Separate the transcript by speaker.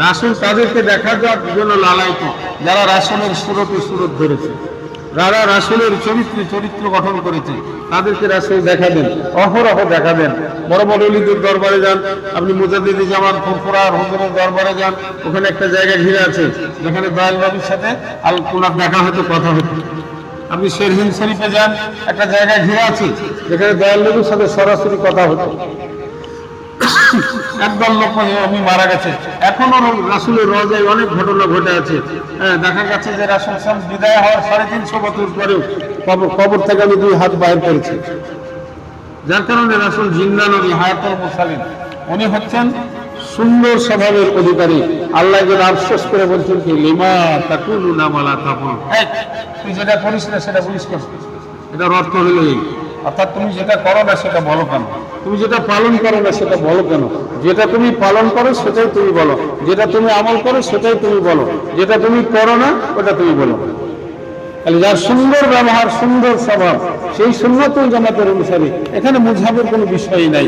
Speaker 1: রাসূল তাদেরকে দেখা যাওয়ার জন্য লালায়িত, যারা রাসূলের সুরতে সুরত ধরেছে, যারা রাসূলের চরিত্রে চরিত্র গঠন করেছে, তাদেরকে রাসূল দেখা দেন, অহরহ দেখা দেন। বড় বড় অলিদের দরবারে যান, আপনি মুজাদ্দিদ জামান ফুরফুরার হুজুরের দরবারে যান, ওখানে একটা জায়গা ঘিরে আছে যেখানে দয়াল নবীর সাথে আল্লাহর দেখা হতো, কথা হতো। আপনি শেরহিন শরীফে যান, একটা জায়গায় ঘিরে আছে যেখানে দয়াল নবীর সাথে সরাসরি কথা হতো। একদল লোক আমি মারা গেছে, এখনো রাসূলের রওজায় অনেক ঘটনা ঘটে আছে। দেখা গেছে যে রাসূল সাল্লাল্লাহু আলাইহি বিদায় হওয়ার 350 বছর পরেও কবর থেকে আমি 2 হাত বাইর করেছি। যার কারণে রাসূল জিন্দা নবী, হায়াতুল মুরসালিন, উনি হচ্ছেন সুন্দর স্বভাবের অধিকারী। আল্লাহ যেন আফসোস করে বলছেন কি, লিমা তাকুলুনা মা লা তাকুল, তুই যেটা করিস না সেটা বলিস কেন? এটার অর্থ হলো এই, অর্থাৎ তুমি যেটা করো না সেটা বলো কেন, তুমি যেটা পালন করো না সেটা বলো কেন? যেটা তুমি পালন করো সেটাই তুমি বলো, যেটা তুমি আমল করো সেটাই তুমি বলো, যেটা তুমি করো না ওটা তুমি বলো। তাহলে যার সুন্দর ব্যবহার, সুন্দর স্বভাব, সেই সুন্নাতুল জামাতের অনুসারী, এখানে মুযহাবের কোনো বিষয়ই নাই।